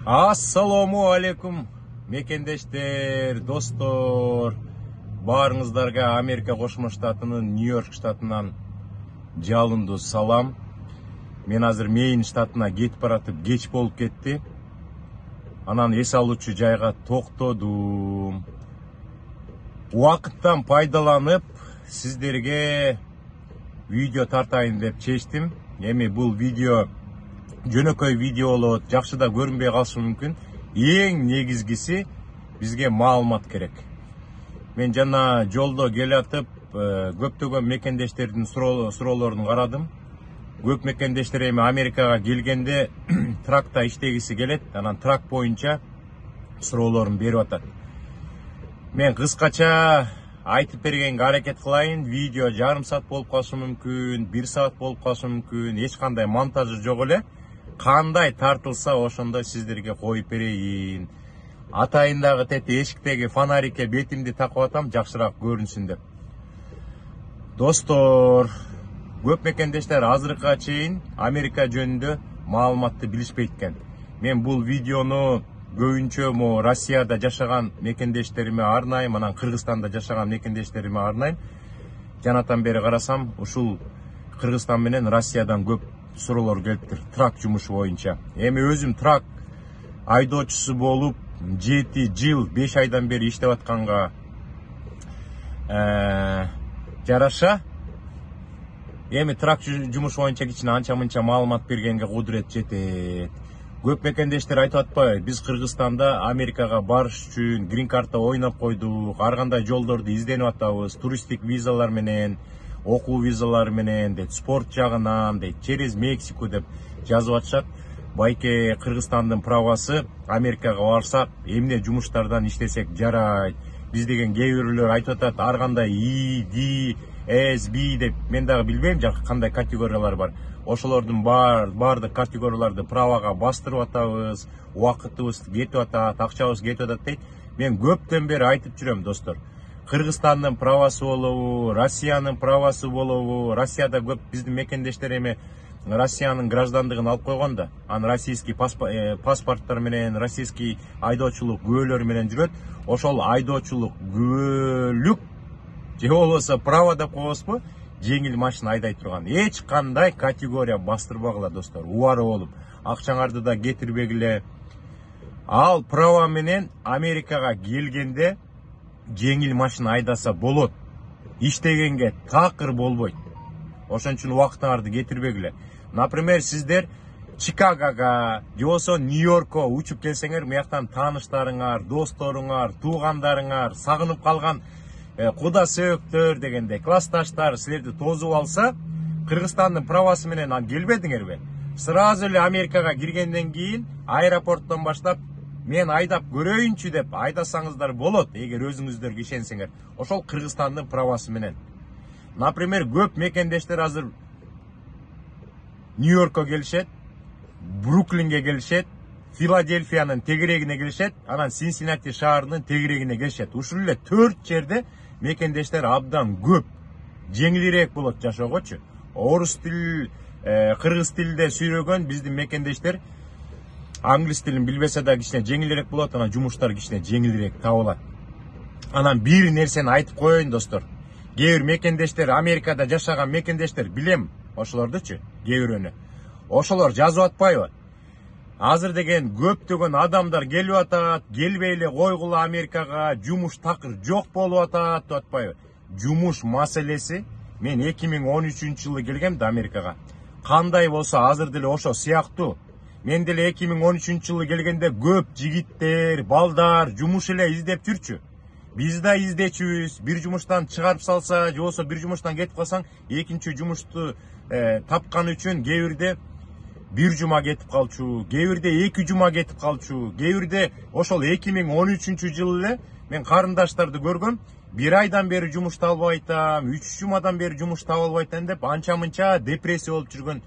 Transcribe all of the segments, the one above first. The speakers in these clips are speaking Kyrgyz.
Assalamu alaikum mekендештер, достор. Баарыңыздарга Америка Кошмо Штатынын Нью-Йорк штатынан жалындуу салам. Мен азыр Мейн штатына кетип баратып, кеч болуп кетти. Анан эс алуучу жайга токтодум. Убакыттан пайдаланып, сиздерге видео тартайын деп чечтим. Эми бул видео жөнөкөй видео болот, жакшы да көрүнбөй калышы мүмкүн. Эң негизгиси бизге маалымат керек. Мен жана жолдо келатып, көптөгөн мекендештердин суроолорун карадым. Көп мекендештер эми Америкага келгенде тракта иштегиси келет, анан трак боюнча суроолорун берип атат. Мен кыскача айтып бергенге аракет кылайын. Видео жарым саат болуп калышы мүмкүн, 1 саат болуп калышы мүмкүн, эч кандай монтажы жок эле. Кандай тартылса ошондой сиздерге коюп берейин. Атайындагы тете эшиктеги фонарикке бетимди такып атам, жакшыраак көрүнсүн деп. Достор, көп мекендештер азыркыга чейин Америка жөнүндө маалыматты билишпейт экен. Мен бул видеону көбүнчө Россияда жашаган мекендештериме арнайм, анан Кыргызстанда жашаган мекендештериме арнайм. Жанатан бери карасам, ушул Кыргызстан менен Россиядан көп суроолор келиптир трак жумушу боюнча. Эми өзүм трак айдоочусу болуп 7 жыл 5 айдан бери иштеп атканга жараша эми трак жумушу боюнча кичине анча-мынча маалымат бергенге кудурет жетет. Көп мекендештер айтып атпайбы, биз Кыргызстанда Америкага барыш үчүн грин карта ойноп койдук, ар кандай жолдорду изденип атабыз, туристтик визалар менен, окуу визалары менен, дейт, спорт жагынан, дейт, через Мексику деп жазып атышат. Байке Кыргызстандын правасы Америкага барсак, эмне жумуштардан иштесек жарайт. Биз деген кээ бирөөлөр айтып атат, ар кандай ID, SB деп, мен дагы билбейм кандай категориялар бар. Ошолордун бардык категорияларды правага бастырып атабыз, убакытыбыз кетип атат, акчабыз кетип атат дейт. Мен көптөн бери айтып жүрөм, достор. Кыргызстандын правасы болобу, Россиянын правасы болобу, Россияда көп биздин мекендештер эми Россиянын граждандыгын алып койгон да, анан российский паспорттор менен, российский айдоочулук күбөлөрү менен жүрөт. Ошол айдоочулук күбөлүк же болбосо право деп коебузбу, жеңил машина айдай турган эч кандай категория бастырбагыла, достор. Убары болуп, акчаңарды да кетирбегиле. Ал право менен Америкага келгенде жеңил машина айдаса болот. Иштегенге такыр болбойт. Ошон үчүн убактыңарды кетирбегиле. Например, сиздер Чикагога, же болбосо Нью-Йоркко учуп келсеңер, мыяктан тааныштарыңар, досторуңар, туугандарыңар, сагынып калган куда сөөктөр дегенде классташтар силерди тосуп алса, Кыргызстандын правасы менен келбедиңерби? Сразу эле Америкага киргенден кийин аэропорттон баштап мен айдап көрөйүнчү деп айдасаңыздар болот, эгер өзүңүздөргө ишенсеңер. Ошол Кыргызстандын правасы менен. Например, көп мекендештер азыр Нью-Йоркко келишет, Бруклинге келишет, Филадельфиянын тегерегине келишет, анан Синсинати шаарынын тегерегине келишет. Ушул эле 4 жерде мекендештер абдан көп. Жеңилирээк болот жашоогочу. Орус тил, кыргыз тилде сүйлөгөн биздин мекендештер англис тилин билбесе да кичине жеңилирээк болот, анан жумуштар кичине жеңилирээк табылат. Анан бир нерсени айтып коеюн, достор. Кээ бир мекендештер, Америкада жашаган мекендештер, билем ошолордучу, кээ бирөөнү. Ошолор жазып атпайбы? Азыр деген көптөгөн адамдар келип атат, келбей эле койгула Америкага, жумуш такыр жок болуп атат деп атпайбы? Жумуш маселеси, мен 2013-жылы келгем да Америкага. Кандай болсо азыр деле ошо сыяктуу. Мен деле 2013-жылы келгенде көп жигиттер, балдар жумуш эле издеп жүрчү. Биз да издечүбүз, бир жумуштан чыгарып салса, же болбосо бир жумуштан кетип калсаң, экинчи жумушту тапкан үчүн кээ бирде 1 жума кетип калчу, кээ бирде 2 жума кетип калчу, кээ бирде ошол 2013-жылы эле мен карындаштарды көргөм, 1 айдан бери жумуш табылбай атам, 3 жумадан бери жумуш таба албай атам деп анча-мынча депрессия болуп жүргөн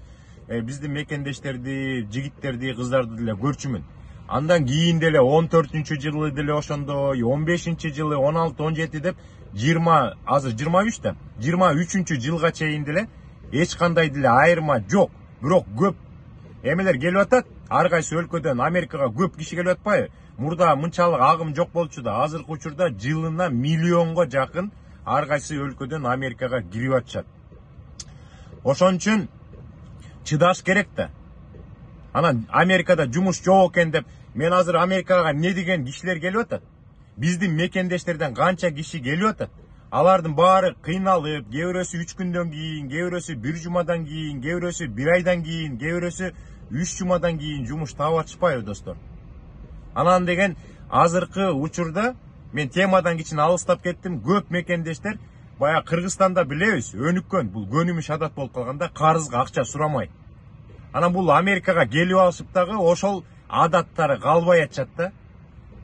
биздин мекендештерди, жигиттерди, кыздарды деле көрчүмүн. Андан кийин деле 14-жылы деле ошондой, 15-жылы, 16, 17 деп 20, азыр 23 да, 23-жылга чейин деле эч кандай деле айырма жок. Бирок көп Эмелер келип атат. Ар кайсы өлкөдөн Америкага көп киши келип атпайбы? Мурда мынчалык агым жок болчу да, азыркы учурда жылына миллионго жакын ар кайсы өлкөдөн Америкага кирип атышат. Ошон үчүн чыдаш керек да. Анан Америкада жумуш жок экен деп, мен азыр Америкага не деген кишилер келип атат? Биздин мекендештерден канча киши келип атат? Алардын баары кыйналып, кээ бирөөсү 3 күндөн кийин, кээ бирөөсү 1 жумадан кийин, кээ бирөөсү 1 айдан кийин, кээ бирөөсү 3 жумадан кийин жумуш таап атышпайбы достор? Анан деген азыркы учурда мен темадан кичине алыстап кеттим. Көп мекендештер бая Кыргызстанда билебиз, өнүккөн, бул көнүмүш адат болуп калганда карызга акча сурамай. Анан бул Америкага келип алышып дагы ошол адаттары калбай атышат да.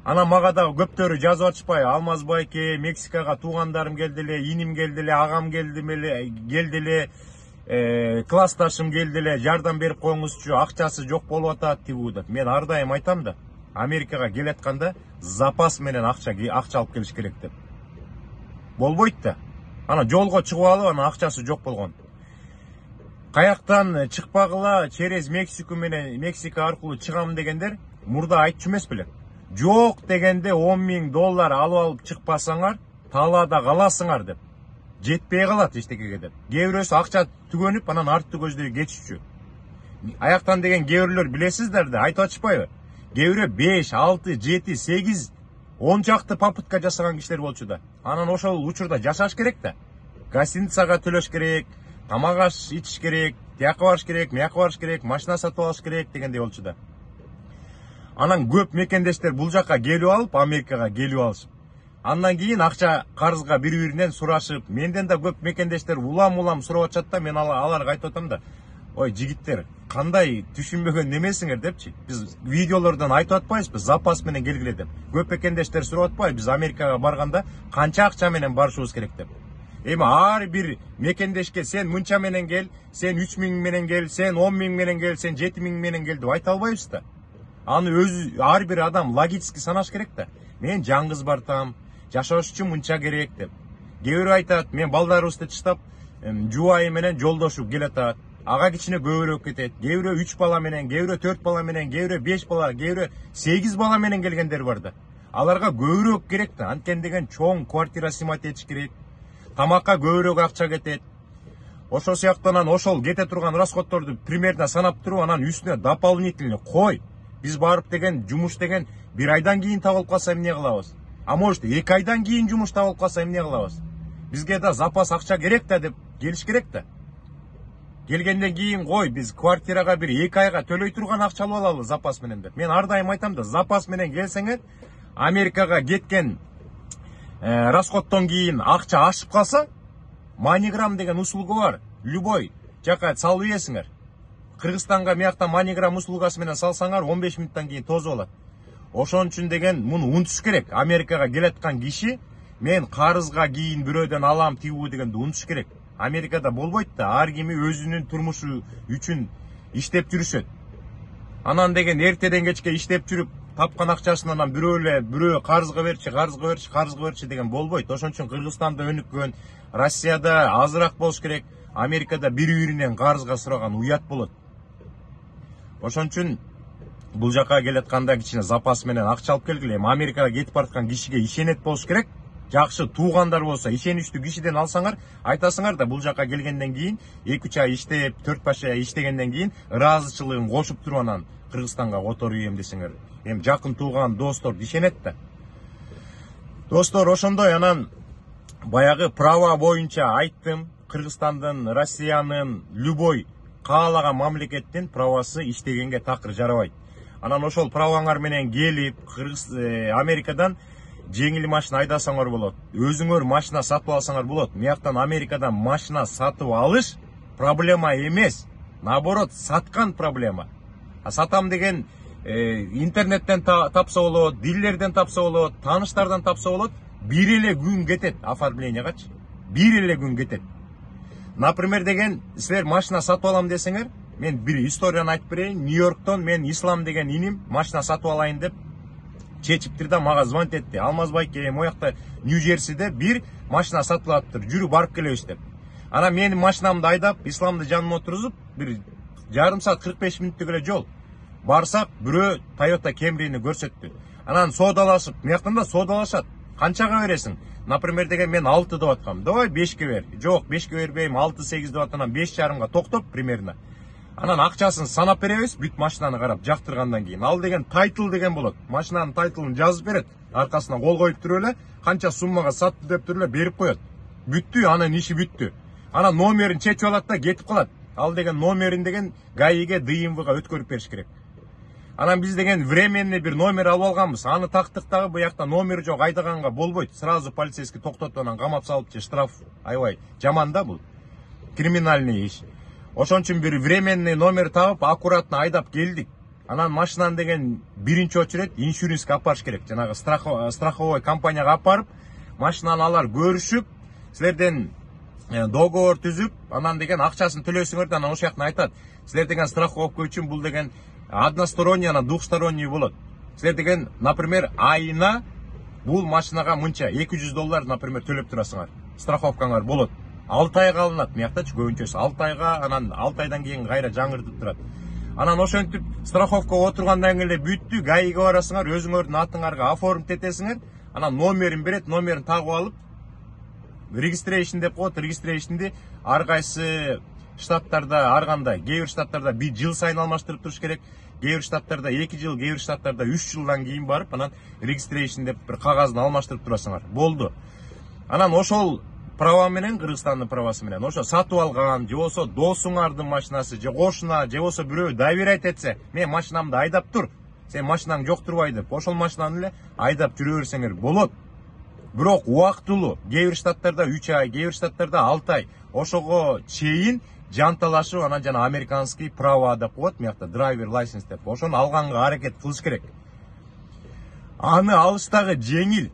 Анан мага дагы көптөрү жазып атышпайбы? Алмаз байке, Мексикага туугандарым келди эле, иним келди эле, агам келди эле, классташым келди эле, жардам берип коюңузчу, акчасы жок болуп атат тигүү деп. Мен ар дайым айтам да, Америкага келатканда запас менен акча алып келиш керек деп. Болбойт да. Ана жолго чыгып алып, анан акчасы жок болгон. Каяктан чыкпагыла через Мексика аркылуу чыгам дегендер мурда айтчу эмес беле? Жок дегенде $10,000 алып чыкпасаңар, талаада каласыңар деп. Жетпей калат эчтекеге деп. Кээ бирөөсү акча түгөнүп, анан арттуу көздөй кетишчү. Аяктан деген кээ бирлер билесиздер да, айтып атышпайбы? Кээ бирөө 5, 6, 7, 8, 10 чакты попытка жасаган кишилер болчу да. Анан ошол учурда жашаш керек да. Гостиницага төлөш керек, тамак аш ичиш керек, тияка барыш керек, мияка барыш керек, машина сатып алыш керек дегендей болчу да. Анан көп мекендештер бул жакка келип алып, Америкага келип алышып. Андан кийин акча карызга бири-биринен сурашып, менден да көп мекендештер улам сурап атышат да, мен аларга айтып атам да. Ой, жигиттер, кандай түшүнбөгөн немесиңер депчи. Биз видеолордон айтып атпайбызбы, запас менен келгиле деп. Көп мекендештер сурап атпайбы, биз Америкага барганда канча акча менен барышыбыз керек деп. Эми ар бир мекендешке сен мынча менен кел, сен 3,000 менен кел, сен 10,000 менен кел, сен 7,000 менен кел деп айта албайбыз да. Аны өзү ар бир адам логически санаш керек да. Мен жаңгыз бартам, жашаш үчүн мынча керек деп. Кээ бирөө айтат, мен балдарыбызды таштап, жубайы менен жолдошу келатат. Ага кичине көбүрөөк кетет. Кээ бирөө 3 бала менен, кээ бирөө 4 бала менен, кээ бирөө 5 бала, кээ бирөө 8 бала менен келгендер бар да. Аларга көбүрөөк керек да. Анткени деген чоң квартира сымат этиш керек. Тамакка көбүрөөк акча кетет. Ошол сыяктан ошол кете турган расходторду примерно санап туруп, анан үстүнө дополнительный кой. Биз барып деген жумуш деген 1 айдан кийин табылып калса эмне кылабыз? А может 2 айдан кийин жумуш табылып калса эмне кылабыз? Бизге да запас акча керек да деп келиш керек да. Келгенден кийин кой, биз квартирага бир 2 айга төлөй турган акча алып алалы запас менен деп. Мен ар дайым айтам да, запас менен келсеңер, Америкага кеткен расходтон кийин акча ашып калса, MoneyGram деген услуга бар. Любой жака салып ийесиңер. Кыргызстанга мыяктан MoneyGram услугасы менен салсаңар 15 мүнөттөн кийин тозуп алат. Ошон үчүн деген муну унутуш керек. Америкага келаткан киши мен карызга кийин бирөөдөн алам тигүү дегенди унутуш керек. Америкада болбойт да, ар кими өзүнүн турмушу үчүн иштеп жүрүшөт. Анан деген эртеден кечке иштеп жүрүп, тапкан акчасынан бирөө карызга берчи деген болбойт. Ошон үчүн Кыргызстанда өнүккөн, Россияда азыраак болуш керек. Америкада бири-биринен карызга сураган уят болот. Ошон үчүн бул жака келатканда кичине запас менен акча алып келгиле. Америкага кетип бараткан кишиге ишенет болуш керек. Жакшы туугандар болсо, ишеничтүү кишиден алсаңар, айтасыңар да бул жака келгенден кийин 2-3 ай иштеп, 4-5 ай иштегенден кийин ыраазычылыгын кошуп туруп анан Кыргызстанга которуйм десеңер. Эми жакын тууган достор ишенет да. Достор, ошондой анан баягы права боюнча айттым. Кыргызстандын, Россиянын, любой каалаган мамлекеттин правасы иштегенге такыр жарабайт. Анан ошол праваңар менен келип, Америкадан жеңил машина айдасаңар болот. Өзүңөр машина сатып алсаңар болот. Мыяктан Америкадан машина сатып алыш проблема эмес. Наоборот, саткан проблема. Сатам деген интернеттен тапса болот, диллерден тапса болот, тааныштардан тапса болот. Бир эле күн кетет оформлениягачы. Бир эле күн кетет. Например деген, силер машина сатып алам десеңер, мен бир историяны айтып берейин. Нью-Йорктон мен Ислам деген иним машина сатып алайын деп чечиптир да мага звонить этти. Алмаз байке, моякта Нью-Джерсиде бир машина сатылаптыр, жүрүп барып келебиз деп. Анан менин машинамды айдап, Исламды жаныма отургузуп, бир жарым саат 45 мүнөттүк эле жол. Барсак бирөө Toyota Camry'ni көрсөттү. Анан соодалашып, мыяктан да соодалашат. Канчага бересиң? Например деген мен 6 деп аткам. Давай 5ке бер. Жок, 5ке бербейм, 6-8 деп атынан 5,5га токтоп примерно. Анан акчасын санап беребиз, бүт машинаны карап жактыргандан кийин. Ал деген тайтл деген болот. Машинанын тайтлын жазып берет. Аркасына кол коюп туруп эле, канча суммага сатты деп туруп эле берип коет. Бүттү, анын иши бүттү. Анан номерин чечип алат да кетип калат. Ал деген номерин деген ГАИге, ДМВга өткөрүп бериш керек. Анан биз деген временный бир номер алып алганбыз. Аны тактык дагы буякта номер жок, айдаганга болбойт. Сразу полицейский токтотуп анан камап салып же штраф. Аябай жаман да бул. Криминальный иш. Ошон үчүн бир временный номер табып, аккуратно айдап келдик. Анан машинаны деген биринчи очередь иншуренске алып барыш керек. Жанагы страховой компанияга алып барып, машинаны алар көрүшүп, силерден договор түзүп, анан деген акчасын төлөсүңөр да, анан ошол жактан айтат. Силер деген страховка үчүн бул деген односторонний, анан двухсторонний болот. Силер деген, например, айына бул машинага мынча $200, например, төлөп турасыңар. Страховкаңар болот. 6 айга алынат, мыяктачы көбүнчөсү 6 айга, анан 6 айдан кийин кайра жаңыртып турат. Анан ошентип страховкага отургандан кийин эле бүттү, ГАИге барасыңар, өзүңөрдүн атыңарга оформить этесиңер, анан номерин берет, номерин тагып алып, registration деп коет, registration'ди ар кайсы штаттарда ар кандай, кээ бир штаттарда 1 жыл сайын алмаштырып туруш керек, кээ бир штаттарда 2 жыл, кээ бир штаттарда 3 жылдан кийин барып, анан registration деп бир кагазды алмаштырып турасыңар. Болду. Анан ошол права менен, Кыргызстандын правасы менен, ошо сатып алган, же болсо досуңардын машинасы, же кошуна, же болсо бирөө доверять этсе, мен машинамды айдап тур, сен машинаң жок турбай деп, ошол машинаны эле айдап жүрө берсеңер болот. Бирок убактылуу, кээ бир штаттарда 3 ай, кээ бир штаттарда 6 ай, ошого чейин жанталашып, анан жана американский права деп коет, мыякта драйвер лайсенс деп, ошону алганга аракет кылыш керек. Аны алыштагы жеңил,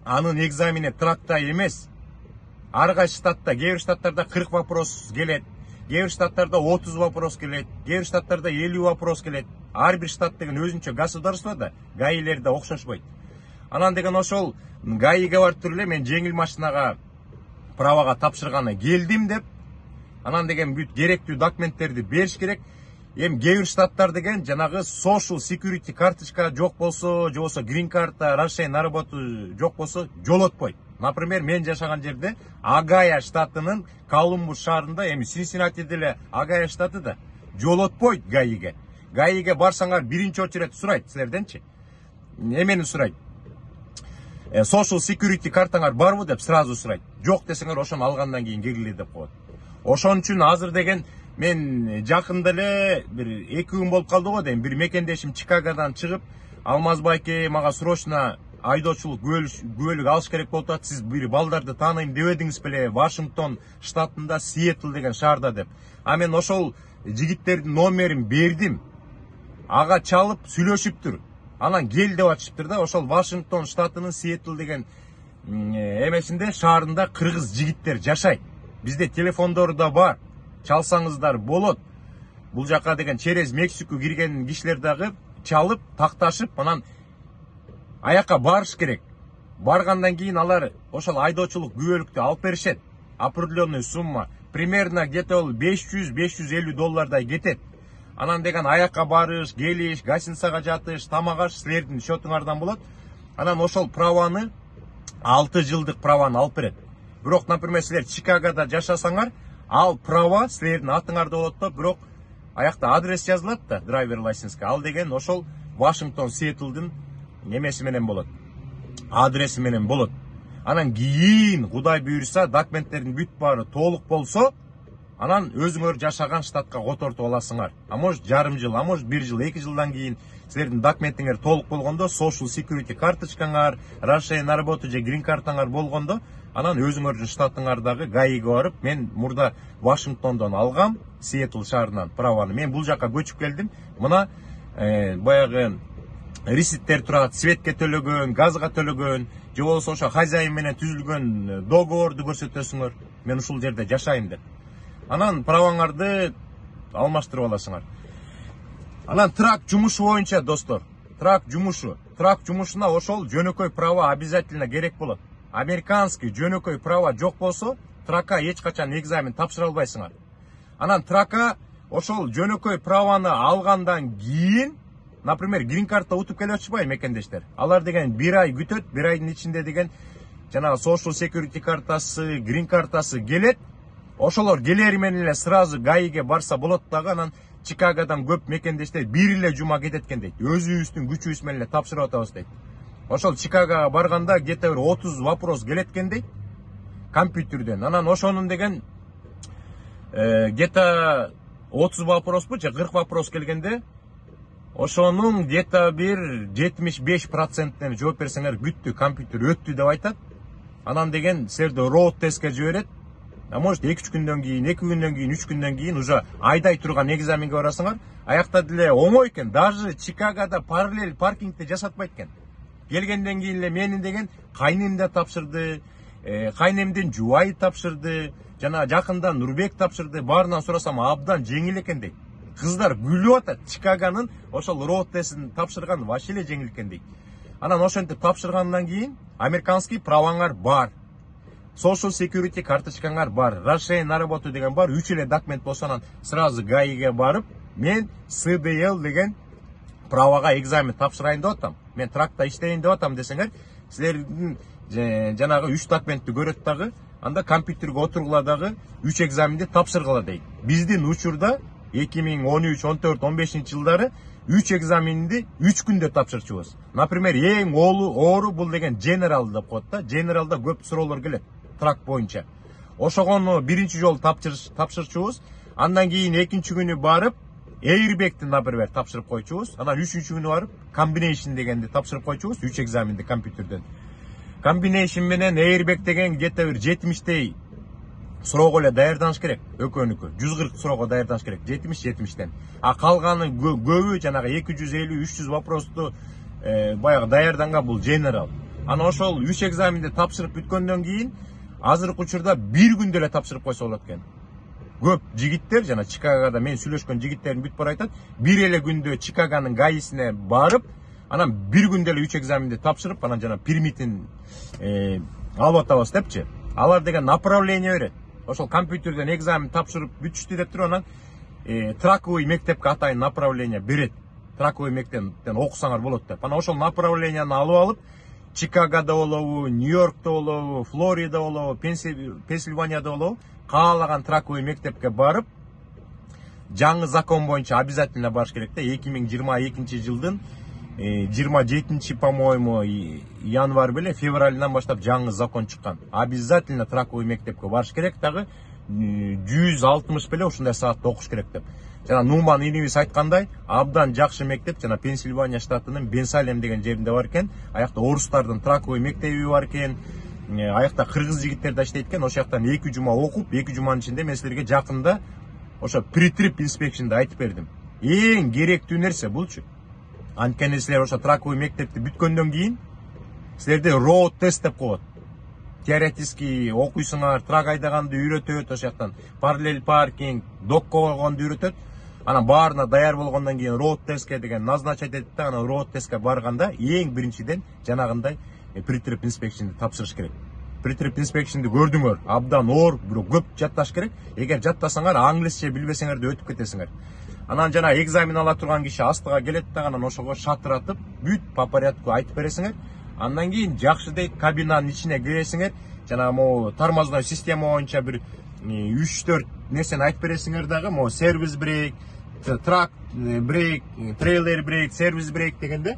анын экзамени трактай эмес. Ар кайсы штатта, кээ бир штаттарда 40 вопрос келет, кээ бир штаттарда 30 вопрос келет, кээ бир штаттарда 50 вопрос келет. Ар бир штат деген өзүнчө государство да, ГАИлер да окшошпойт. Анан деген ошол ГАИге барып туруп эле мен жеңил машинага правага тапшырганы келдим деп, анан деген бүт керектүү документтерди бериш керек. Эми кээ бир штаттар деген жанагы social security карточка жок болсо, же болсо green карта, разрешение на работу жок болсо жолотпойт. Например, мен жашаган жерде Агая штатынын Колумбус шаарында, эми Синсиннатиде эле Агая штаты да жолотпойт ГАИге. ГАИге барсаңар биринчи очередь сурайт силерденчи. Эмени сурайт? Social security картаңар барбы деп сразу сурайт. Жок десеңер ошону алгандан кийин келгиле деп коет. Ошон үчүн азыр деген мен жакында эле бир 2 күн болуп калды го дейм. Бир мекендешим Чикагодан чыгып, Алмаз байке мага срочно айдоочулук күбөлүк алыш керек болуп атат. Сиз бир балдарды тааныйм дебедиңиз беле, Вашингтон штатында Сиэтл деген шаарда деп. А мен ошол жигиттердин номерин бердим. Ага чалып сүйлөшүптүр. Анан кел деп атышыптыр да, ошол Вашингтон штатынын Сиэтл деген эмесинде шаарында кыргыз жигиттер жашайт. Бизде телефондору да бар. Чалсаңыздар болот. Бул жака деген через Мексику кирген кишилер дагы чалып, такташып, анан аяка барыш керек. Баргандан кийин алар ошол айдоочулук күбөлүктү алып беришет. Определенный сумма, примерно где-то $500-550 кетет. Анан деген аяка барыш, келиш, гостиницага жатыш, тамак аш силердин счетуңардан болот. Анан ошол праваны 6 жылдык праваны алып берет. Бирок, например, силер Чикагода жашасаңар, ал права силердин атыңарда болот да, бирок аякта адрес жазылат да, драйвер лайсенске. Ал деген ошол Вашингтон Сиэтлдин немеси менен болот. Адреси менен болот. Анан кийин Кудай буйруса, документтердин бүт баары толук болсо, анан өзүңөр жашаган штатка котортуп аласыңар. А может жарым жыл, а может 1 жыл, 2 жылдан кийин силердин документиңер толук болгондо, social security карточкаңар, разрешение на работу же green картаңар болгондо, анан өзүңөрдүн штатыңардагы ГАИге барып, мен мурда Вашингтондон алгам, Сиэтл шаарынан праваны. Мен бул жака көчүп келдим. Мына баягы реситтер турат, светке төлөгөн, газга төлөгөн, же болсо ошо хозяин менен түзүлгөн договорду көрсөтөсүңөр. Мен ушул жерде жашайм деп. Анан праваңарды алмаштырып аласыңар. Анан трак жумушу боюнча, достор, трак жумушуна ошол жөнөкөй права обязательно керек болот. Американский жөнөкөй права жок болсо, трака эч качан экзамен тапшыра албайсыңар. Анан трака ошол жөнөкөй праваны алгандан кийин, например, грин картта утуп келип атышпайбы мекендештер. Алар деген 1 ай күтөт, 1 айдын ичинде деген жанагы social security картасы, грин картасы келет. Ошолор келери менен эле сразу гаиге барса болот дагы, анан Чикагодан көп мекендештер бир эле жума кетет экен дейт. Өзүбүздүн күчүбүз менен эле тапшырып атабыз дейт. Ошол Чикагога барганда где-то 30 вопрос келет экен дейт компьютерден. Анан ошонун деген где-то 30 вопроспу же 40 вопрос келгенде, ошонун где-то бир 75%-ine жооп берсеңер бүттү, компьютер өттү деп айтат. Анан деген силерди роуд тестке жиберет. А может 2-3 күндөн кийин, 2 күндөн кийин, 3 күндөн кийин уже айдай турган экзаменге барасыңар. Аякта деле оңой экен. Даже Чикагода параллель паркингди жасатпайт экен. Келгенден кийин эле менин деген кайнем да тапшырды, кайнемдин жубайы тапшырды, жана жакында Нурбек тапшырды. Баарынан сурасам абдан жеңил экен дейт. Кыздар күлүп атат. Чикагонун ошол роуд тестин тапшырган вообще эле жеңил экен дейт. Анан ошентип тапшыргандан кийин американский праваңар бар. Social security карточкаңар бар. Разрешение на работу деген бар. 3 эле документ болсо анан сразу гаиге барып, мен CDL деген правага экзамен тапшырайын деп атам. Мен тракта иштейин деп атам десеңер, силердин жанагы 3 документти көрөт дагы, анда компьютерге отургула дагы 3 экзаменди тапшыргыла дейт. Биздин учурда 2013, 14, 15 жылдары 3 экзаменди 3 күндө тапшырчубуз. Например, эң оору бул деген general деп коет да. Generalда көп суроолор келет трак боюнча. Ошогону биринчи жолу тапшырчубуз. Андан кийин экинчи күнү барып airbag'ти, например, тапшырып койчубуз. Анан үчүнчү күнү барып combination дегенди тапшырып койчубуз, 3 экзаменди компьютерден. Combination менен airbag деген где-то бир 70тей суроого эле даярданыш керек. Экөөнүкү 140 суроого даярданыш керек. 70-70тен. А калганы көбү жанагы 250-300 вопросту баягы даярданган бул general. Анан ошол 3 экзаменди тапшырып бүткөндөн кийин азыркы учурда 1 күндө эле тапшырып койсо болот экен. Көп жигиттер жана Чикагода мен сүйлөшкөн жигиттердин бүт бара айтат, 1 эле күндө Чикагонун гаисине барып, анан 1 күндө эле 3 экзаменди тапшырып, анан жана пермитин алып атабыз депчи. Алар деген направление берет. Ошол компьютерден экзамен тапшырып бүтүштү деп туруп, анан траковый мектепке атайын направление берет. Траковый мектептен окусаңар болот деп. Анан ошол направленияны алып, Чикагода болобу, Нью-Йоркто болобу, Флорида болобу, Пенсильванияда болобу, каалаган траковый мектепке барып, жаңы закон боюнча обязательно барыш керек да. 2022 жылдын 27, по-моему, январь беле февралынан баштап жаңы закон чыккан. Обязательно траковый мектепке барыш керек дагы, 160 беле ушундай саатта окуш керек деп. Жана Нуман инибиз айткандай, абдан жакшы мектеп, жана Пенсильвания штатынын Бенсалем деген жеринде бар экен. Аякта орустардын траковый мектеби бар экен. Аякта кыргыз жигиттер да иштейт экен. Ошол жактан 2 жума окуп, 2 жуманын ичинде мен силерге жакында ошо pre-trip inspection'да айтып бердим. Эң керектүү нерсе булчу. Анткени силер ошо траковый мектепти бүткөндөн кийин силерде road test деп коет. Теоретически окуйсуңар, трак айдаганды үйрөтөт, ошол жактан параллель паркинг, докко койгонду үйрөтөт. Анан баарына даяр болгондон кийин road testке деген назначать этет да, анан road testке барганда эң биринчиден жанагындай pre-trip inspection'ди тапшырыш керек. Pre-trip inspection'ди көрдүңөр, абдан оор, бирок көп жатташ керек. Эгер жаттасаңар, англисче билбесеңер да өтүп кетесиңер. Анан жана экзамен ала турган киши астыга келет да, анан ошого шатыратып, бүт по порядку айтып бересиңер. Андан кийин жакшы дейт кабинанын ичине киресиңер. Жана могу тормозной система боюнча бир 3-4 нерсени айтып бересиңер дагы, могу сервис брейк, трак брейк, трейлер брейк, сервис брейк дегенде.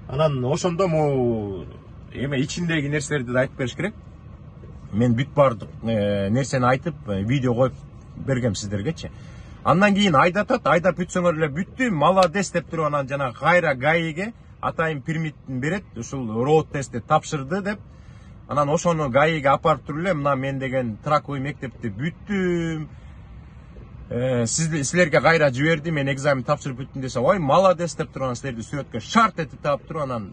Анан ошондо могу эме ичиндеги нерселерди да айтып бериш керек. Мен бүт бардык нерсени айтып, видео коюп бергем сиздергечи. Андан кийин айдатат, айдап бүтсөңөр эле бүттү, молодец деп туруп, анан жана кайра гаиге атайын пермиттин берет, ушул road тестти тапшырды деп. Анан ошону гаиге апарып туруп эле, мына мен деген траковый мектепти бүттүм, силерге кайра жибердим, мен экзамен тапшырып бүттүм десе, ой, молодец деп туруп, анан силерди сүрөткө шарт этип таап туруп, анан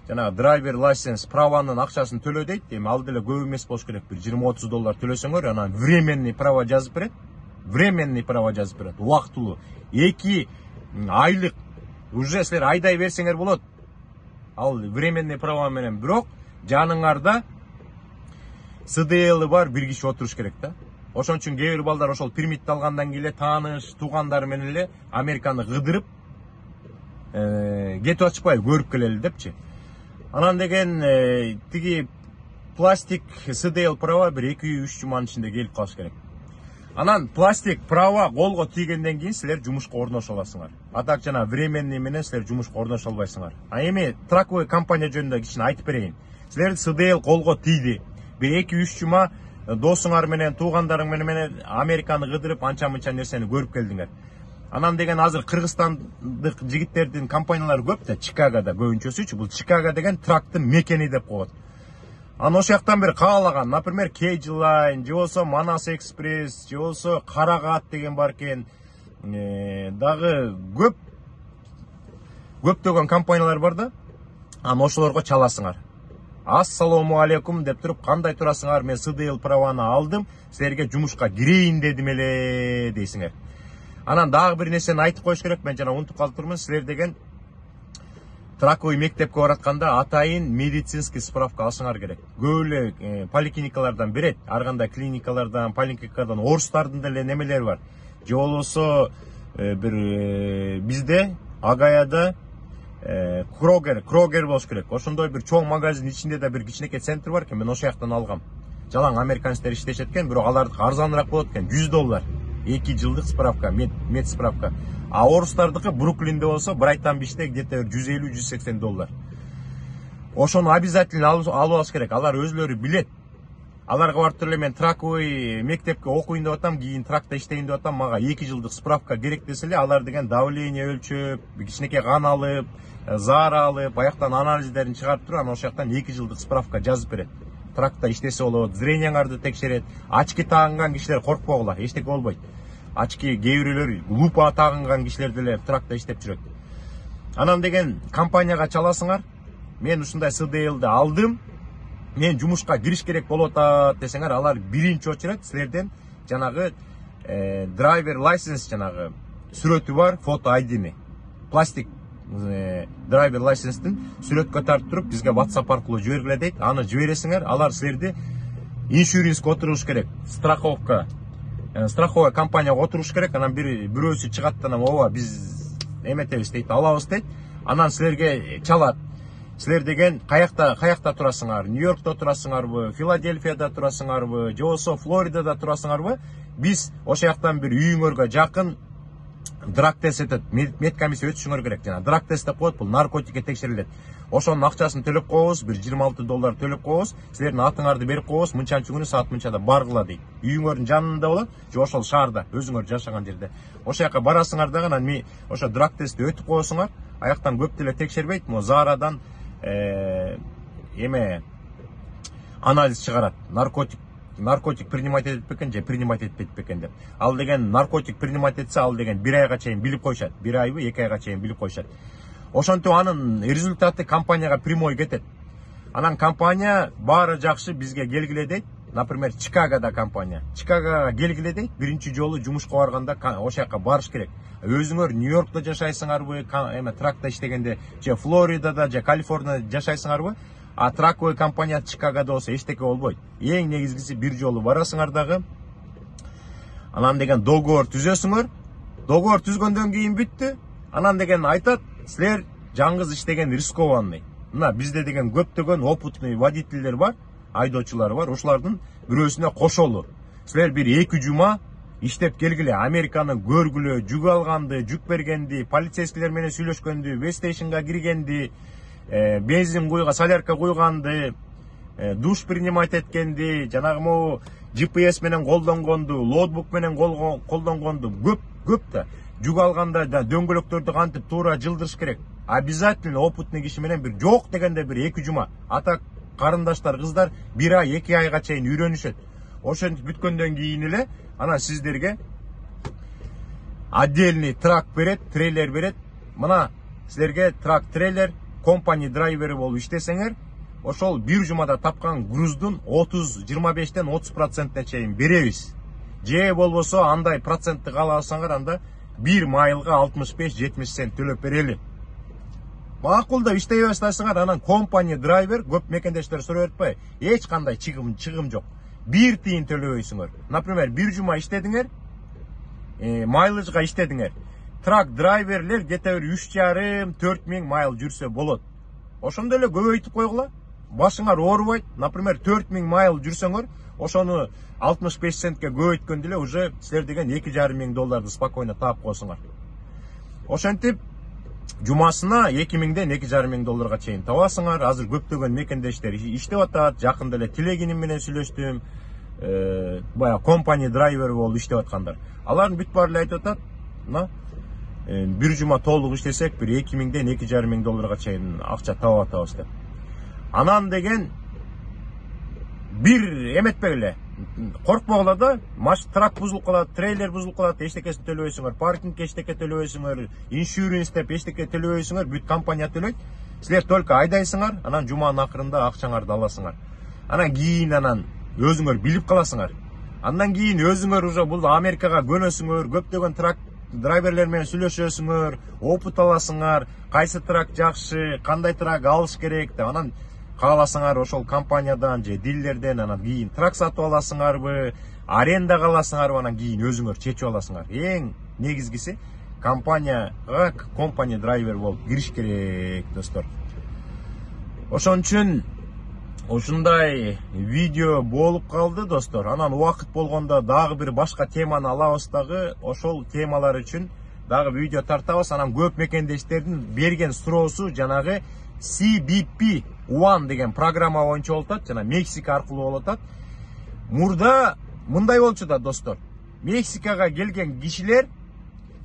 жана драйвер лайсенс праванын акчасын төлө дейт. Эми ал деле көп эмес болуш керек, бир 20-30 доллар төлөсөңөр, анан временный право жазып берет. Временный право жазып берет, убактылуу. 2 айлык уже силер айдай берсеңер болот. Ал временный право менен, бирок жаныңарда CDL бар бир киши отуруш керек да. Ошон үчүн кээ бир балдар ошол пермитти алгандан кийин эле тааныш туугандары менен эле Американы кыдырып кетип атышпайбы, көрүп келели депчи. Анан деген тиги пластик СДЛ права бир 2-3 жуманын ичинде келип калыш керек. Анан пластик права колго тийгенден кийин силер жумушка орношо аласыңар. А так жана временный менен силер жумушка орношо албайсыңар. А эми траковый компания жөнүндө кичине айтып берейин. Силер СДЛ колго тийди. Бир 2-3 жума досуңар менен, туугандарың менен Американы кыдырып анча-мынча нерсени көрүп келдиңер. Анан деген азыр кыргызстандык жигиттердин компаниялары көп да, Чикагода көбүнчөсүчү. Бул Чикаго деген трактын мекени деп коет. Анан ошол жактан бир каалаган, например, Cage Line, же болсо Манас Экспресс, же болсо Карагат деген бар экен. Дагы көптөгөн компаниялар бар да. Анан ошолорго чаласыңар. Ассаламу алейкум деп туруп, кандай турасыңар? Мен СДЛ праваны алдым, силерге жумушка кирейин дедим эле дейсиңер. Анан дагы бир нерсени айтып коюш керек, мен жана унутуп калыптырмын. Силер деген траковый мектепке баратканда атайын медицинский справка алышыңар керек. Көп эле поликлиникалардан берет, ар кандай клиникалардан, поликлиникадан орустардын деле немелери бар. Же болбосо бир бизде Агаяда Крогер болуш керек. Ошондой бир чоң магазин ичинде да бир кичинекей центр бар экен. Мен ошол жактан алгам. Жалаң американецтер иштешет экен, бирок алардыкы арзаныраак болот экен. $100. 2 жылдык справка, мед справка. А орустардыкы Бруклинде болсо бир айтан биште где-то $150-180. Ошону обязательно алып алыш керек. Алар өзлөрү билет. Аларга барып туруп эле мен траковый мектепке окуйн деп атам, кийин тракта иштейин деп атам, мага 2 жылдык справка керек десе эле, алар деген давление өлчөп, кичинекей кан алып, заара алып, аяктан анализдерин чыгарып туруп, анан ошол жактан 2 жылдык справка жазып берет. Тракта иштесе болот, зрениеңарды текшерет. Очки тагынган кишилер коркпогула, эчтеке болбойт. Очки кээ бирөөлөр лупа тагынган кишилер деле тракта иштеп жүрөт. Анан деген компанияга чаласыңар. Мен ушундай СДЛди алдым. Мен жумушка кириш керек болуп атат десеңер, алар биринчи очередь силерден жанагы драйвер лайсенс, жанагы сүрөтү бар, фото айдини. Пластик драйвер лайсенстин сүрөткө тартып туруп бизге WhatsApp аркылуу жибергиле дейт. Аны жибересиңер, алар силерди иншуренске отуруш керек, страховая компанияга отуруш керек. Анан бирөөсү чыгат да, ооба биз эметебиз дейт, алабыз дейт. Анан силерге чалат. Силер деген каякта турасыңар? Нью-Йоркто турасыңарбы, Филадельфияда турасыңарбы, же болсо Флоридада турасыңарбы? Биз ошол жактан бир үйүңөргө жакын драг тест этет, медкомиссия өтүшүңөр керек. Жана драг тест деп коет, бул наркотикке текшерилет. Ошонун акчасын төлөп коебуз, бир $26 төлөп коебуз. Силердин атыңарды берип коебуз, мынчанчы күнү саат мынчада баргыла дейт. Үйүңөрдүн жанында болот, же ошол шаарда, өзүңөр жашаган жерде. Ошол жака барасыңар дагы, анан ошо драг тестти өтүп коесуңар. Аяктан көп деле текшербейт, мо заарадан анализ чыгарат. Наркотик принимать этет бекен же принимать этпейт бекен деп. Ал деген наркотик принимать этсе, ал деген 1 айга чейин билип коюшат. 1 айбы 2 айга чейин билип коюшат. Ошентип анын результаты компанияга прямой кетет. Анан компания баары жакшы, бизге келгиле дейт. Например, Чикагода компания. Чикагога келгиле дейт. Биринчи жолу жумушка барганда ошол жака барыш керек. Өзүңөр Нью-Йоркто жашайсыңарбы, тракта иштегенде, же Флоридада, же Калифорнияда жашайсыңарбы? А траковый компания Чикагода болсо эчтеке болбойт. Эң негизгиси бир жолу барасыңар дагы. Анан деген договор түзөсүңөр. Договор түзгөндөн кийин бүттү. Анан деген айтат, силер жаңгыз иштеген рискованный. Мына бизде деген көптөгөн опытный водительдер бар, айдоочулар бар. Ошолордун бирөөсүнө кошолу. Силер бир 2 жума иштеп келгиле, Американы көргүлө, жүк алганды, жүк бергенди, полицейскилер менен сүйлөшкөндү, вестейшнга киргенди, бензин куйга, солярка куйганды, душ принимать эткенди, жанагы могу GPS менен колдонгонду, лоутбук менен колдонгонду көп да. Жүк алганда да дөңгөлөктөрдү кантип туура жылдырыш керек. Обязательно опытный киши менен бир жок дегенде бир 2 жума. Ата карындаштар, кыздар 1 ай, 2 айга чейин үйрөнүшөт. Ошентип бүткөндөн кийин эле анан сиздерге отдельный трак берет, трейлер берет. Мына силерге трак, трейлер, компания драйвери болуп иштесеңер, ошол 1 жумада тапкан груздун 25-тен 30%-на чейин беребиз. Же болбосо андай процентти кааласаңар, анда 1 майлга 65-70 цент төлөп берели. Макул деп иштей баштайсыңар, анан компания драйвер, көп мекендештер сурап атпайбы? Эч кандай чыгым жок. bir тиын төлөбөйсүңөр. Например, bir жума иштедиңер, майлыжга иштедиңер. Трак драйверлер где-то 3,5-4 миң майл жүрсө болот. Ошондо эле көбөйтүп койгула. Башыңар оорубайт. Например, 4 миң майл жүрсөңөр, ошону 65 центке көбөйткөндө эле уже силер деген 2,5 миң долларды спокойно таап койсуңар. Ошентип жумасына 2 миңден 2,5 миң долларга чейин табасыңар. Азыр көптөгөн мекендештер иштеп атат. Жакында эле Телегиним менен сүйлөштүм. Бая компания драйвер болуп иштеп аткандар. Алардын бүт баары эле айтып атат, bir жума толук иштесек, bir 2 миңден 2,5 миң долларга чейин акча таап атабыз деп. Анан деген bir эметпегиле. Коркпогула да, трак бузулуп калат, трейлер бузулуп калат, эчтекесин төлөбөйсүңөр, паркинг эчтеке төлөбөйсүңөр, иншюранс деп эчтеке төлөбөйсүңөр, бүт компания төлөйт. Силер только айдайсыңар, анан жуманын акырында акчаңарды аласыңар. Анан кийин өзүңөр билип каласыңар. Андан кийин өзүңөр уже бул Америкага көнөсүңөр, көптөгөн трак драйверлер менен сүйлөшөсүңөр, опыт аласыңар, кайсы трак жакшы, кандай трак алыш керек деп. Анан кааласаңар ошол компаниядан же дилерден анан кийин трак сатып аласыңарбы, арендага аласыңарбы, анан кийин өзүңөр чечип аласыңар. Эң негизгиси компанияга компания драйвер болуп кириш керек, достор. Ошон үчүн ушундай видео болуп калды, достор. Анан убакыт болгондо дагы бир башка теманы алабыз дагы, ошол темалар үчүн дагы видео тартабыз. Анан көп мекендештердин берген суроосу жанагы CBP-1 деген программа боюнча болуп атат, жана Мексика аркылуу болуп атат. Мурда мындай болчу да, достор. Мексикага келген кишилер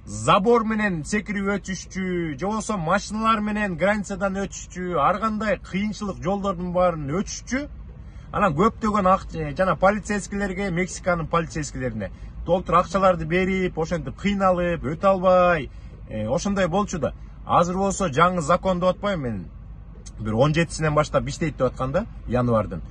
забор менен секирип өтүшчү, же болбосо машиналар менен границадан өтүшчү, ар кандай кыйынчылык жолдордун баарын өтүшчү. Анан көптөгөн жана полицейскилерге, Мексиканын полицейскилерине толтур акчаларды берип, ошентип кыйналып, өтө албай, ошондой болчу да. Азыр болсо жаңы закон деп атпайбы, мен bir 17-синен баштап иштейт деп атканда, январдын.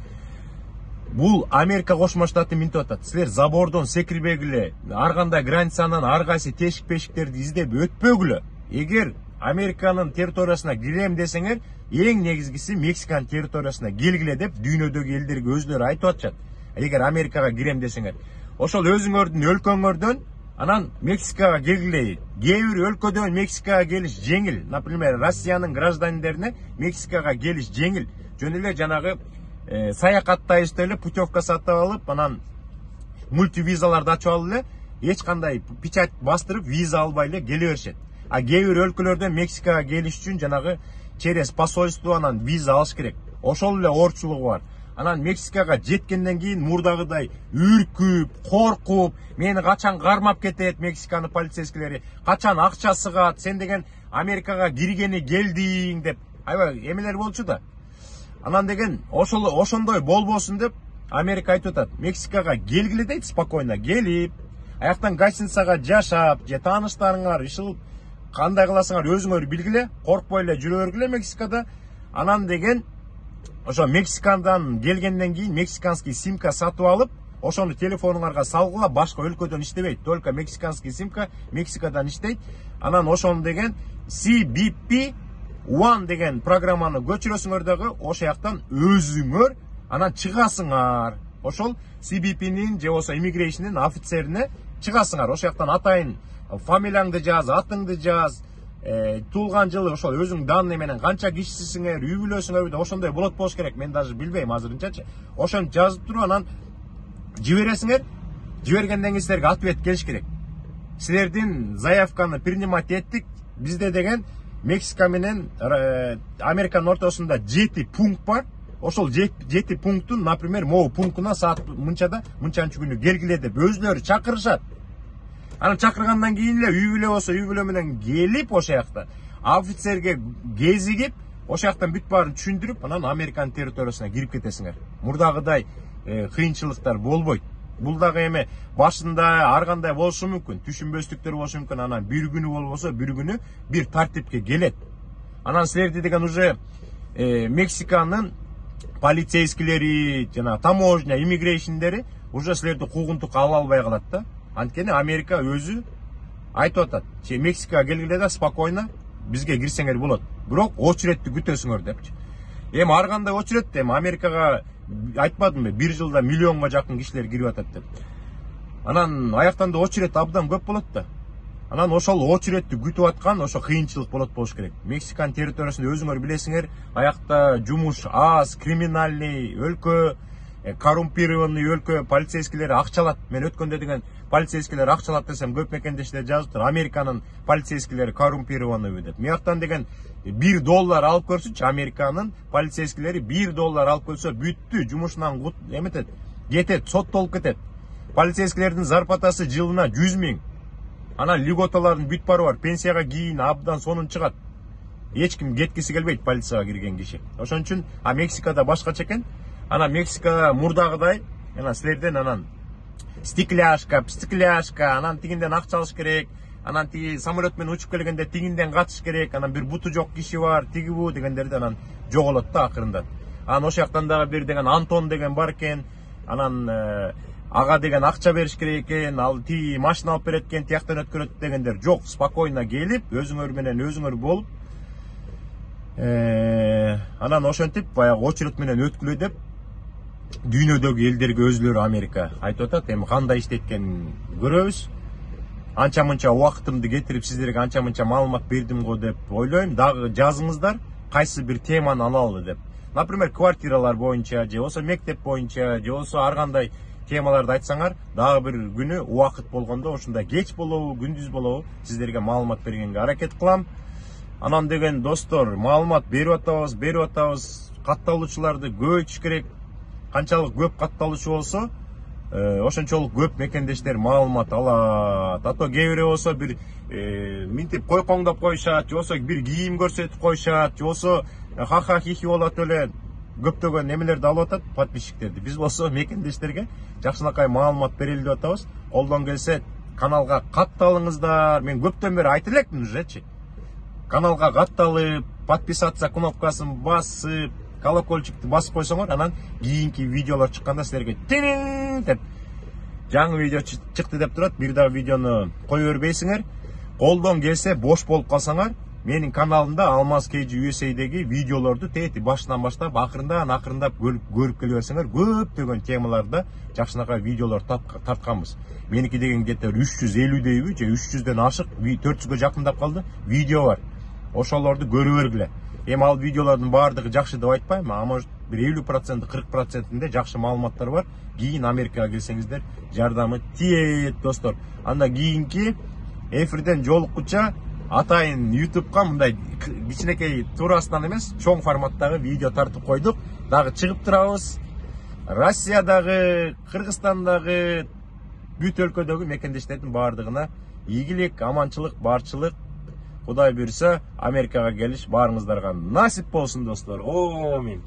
Бул Америка Кошмо Штаты минтип атат. Силер забордон секирбегиле, ар кандай границанын ар кайсы тешик-пешиктерди издеп өтпөгүлө. Эгер Американын территориясына кирем десеңер, эң негизгиси Мексиканын территориясына келгиле деп дүйнөдөгү элдерге өзүлөрү айтып атышат. Эгер Америкага кирем десеңер, ошол өзүңөрдүн өлкөңөрдөн анан Мексикага келгиле. Кээ бир өлкөдөн Мексикага келиш жеңил. Например, Россиянын граждандерине Мексикага келиш жеңил. Жөн эле жанагы саякаттайбыз эле, путевка сатып алып, анан мультивизаларды ачып алып эле, эч кандай печать бастырып, виза албай эле келе беришет. А кээ бир өлкөлөрдөн Мексикага келиш үчүн жанагы через посольство анан виза алыш керек. Ошол эле оорчулугу бар. Анан Мексикага жеткенден кийин мурдагыдай үркүп, коркуп, мени качан кармап кетет Мексиканын полицейскилери, качан акча сыгат, сен деген Америкага киргени келдиң деп, аябай эмелер болчу да. Анан деген ошондой болбосун деп Америка айтып атат. Мексикага келгиле дейт, спокойно келип, аяктан гостиницага жашап, же тааныштарыңар ишыл кандай кыласыңар өзүңөр билгиле, коркпой эле жүрө бергиле Мексикада. Анан деген ошо Мексикадан келгенден кийин мексиканский симка сатып алып, ошону телефонуңарга салгыла, башка өлкөдөн иштебейт, только мексиканский симка Мексикадан иштейт. Анан ошону деген CBP-1 деген программаны көчүрөсүңөр дагы, ошол жактан өзүңөр анан чыгасыңар. Ошол CBP-нин же болсо иммигрейшндин офицерине чыгасыңар. Ошол жактан атайын фамилияңды жаз, атыңды жаз, туулган жылы, ошол өзүң данный менен канча кишисиңер, үй бүлөсүңөр, ошондой болот болуш керек. Мен даже билбейм азырынчачы. Ошону жазып туруп анан жибересиңер. Жибергенден кийин силерге ответ келиш керек. Силердин заявканы принимать эттик. Бизде деген Мексика менен Американын ортосунда 7 пункт бар. Ошол 7 пункттун, например, могу пунктуна саат мынчада, мынчанчы күнү келгиле деп өзүлөрү чакырышат. Анан чакыргандан кийин эле үй бүлө болсо үй бүлө менен келип, ошол жакта офицерге кезигип, ошол жактан бүт баарын түшүндүрүп, анан Американын территориясына кирип кетесиңер. Мурдагыдай кыйынчылыктар болбойт. Бул дагы эми башында ар кандай болушу мүмкүн, түшүнбөстүктөр болушу мүмкүн. Анан бир күнү болбосо бир күнү бир тартипке келет. Анан силерди деген уже Мексиканын полицейскилери, жана таможня, иммигрейшндери уже силерди куугунтук ала албай калат да. Анткени Америка өзү айтып атат, Мексикага келгиле да спокойно бизге кирсеңер болот. Бирок очередти күтөсүңөр депчи. Эми ар кандай очеред, эми Америкага айтпадым бе, 1 жылда миллионга жакын кишилер кирип атат деп. Анан аяктан да очередь абдан көп болот да. Анан ошол очередти күтүп аткан ошо кыйынчылык болот болуш керек. Мексикан территориясында өзүңөр билесиңер, аякта жумуш аз, криминальный өлкө, коррумпированный өлкө, полицейскийлер акчалат. Мен өткөндө деген полицейскийлер акчалат десем, көп мекендештер жазыптыр. Американын полицейскийлери коррумпированный деп. Мияктан деген $1 алып көрсүчү, Американын полицейскийлери $1 алып көрсө бүттү, жумушунан эметет, кетет, соттолуп кетет. Полицейскийлердин зарплатасы жылына 100 000. Анан льготалардын бүт бары бар, пенсияга кийин абдан сонун чыгат. Эч ким кеткиси келбейт полицияга кирген киши. Ошон үчүн Мексикада башкача экен. Анан Мексика мурдагыдай, анан силерден анан стекляшка, анан тигинден акча алыш керек. Анан тиги самолет менен учуп келгенде тигинден катыш керек. Анан бир буту жок киши бар, тиги бу дегендерди анан жоголот да акырында. Анан ошол жактан дагы бир деген Антон деген бар экен. Анан ага деген акча бериш керек экен, ал тиги машина алып берет экен, тияктан өткөрөт дегендер жок. Спокойно келип, өзүңөр менен өзүңөр болуп, анан ошентип баягы очередь менен өткүлө деп дүйнөдөгү элдерге өзүлөрү Америка айтып атат. Эми кандай иштейт экенин көрөбүз. Анча мынча убактымды кетирип сиздерге анча мынча маалымат бердим го деп ойлойм. Дагы жазыңыздар кайсы бир теманы алалы деп. Например, квартиралар боюнча, же болсо мектеп боюнча, же болсо ар кандай темаларды айтсаңар, дагы бир күнү убакыт болгондо ушундай кеч болобу, күндүз болобу сиздерге маалымат бергенге аракет кылам. Анан деген достор, маалымат берип атабыз. Катталуучуларды көбөйтүш керек. Канчалык көп катталуучу болсо, ошончолук көп мекендештер маалымат алат. А то кээ бирөө болсо бир минтип койкоңдоп коюшат, же болсо бир кийим көрсөтүп коюшат, же болсо ха-ха хихи болот эле. Көптөгөн эмелерди алып атат, подписчиктерди. Биз болсо мекендештерге жакшынакай маалымат берели деп атабыз. Колдон келсе каналга катталыңыздар. Мен көптөн бери айтып элекмин ужечи. Каналга катталып, подписаться кнопкасын басып, колокольчикти басып койсоңор, анан кийинки видеолор чыкканда силерге тирин деп жаңы видео чыкты деп турат. Бир дагы видеону кое бербейсиңер. Колдон келсе бош болуп калсаңар, менин каналымда Алмаз KG USA'деги видеолорду тети башынан баштап акырындап көрүп келе берсеңер, көптөгөн темаларда жакшынакай видеолор тартканбыз. Меники деген где-то 350дейби, же 300дөн ашык, 400гө жакындап калды видео бар. Ошолорду көрүп бергиле. Эми ал видеолордун баардыгы жакшы деп айтпайм, а может бир 50%, 40%-нде жакшы маалыматтар бар. Кийин Америкага келсеңиздер, жардамы тиет достор. Анда кийинки эфирден жолуккуча атайын YouTube'га мындай кичинекей туурасынан эмес, чоң форматтагы видео тартып койдук. Дагы чыгып турабыз. Россиядагы, Кыргызстандагы, бүт өлкөдөгү мекендештердин баардыгына ийгилик, аманчылык, барчылык. Кудай буйрса, Америкага келиш баарыңыздарга насип болсун достор. Амин.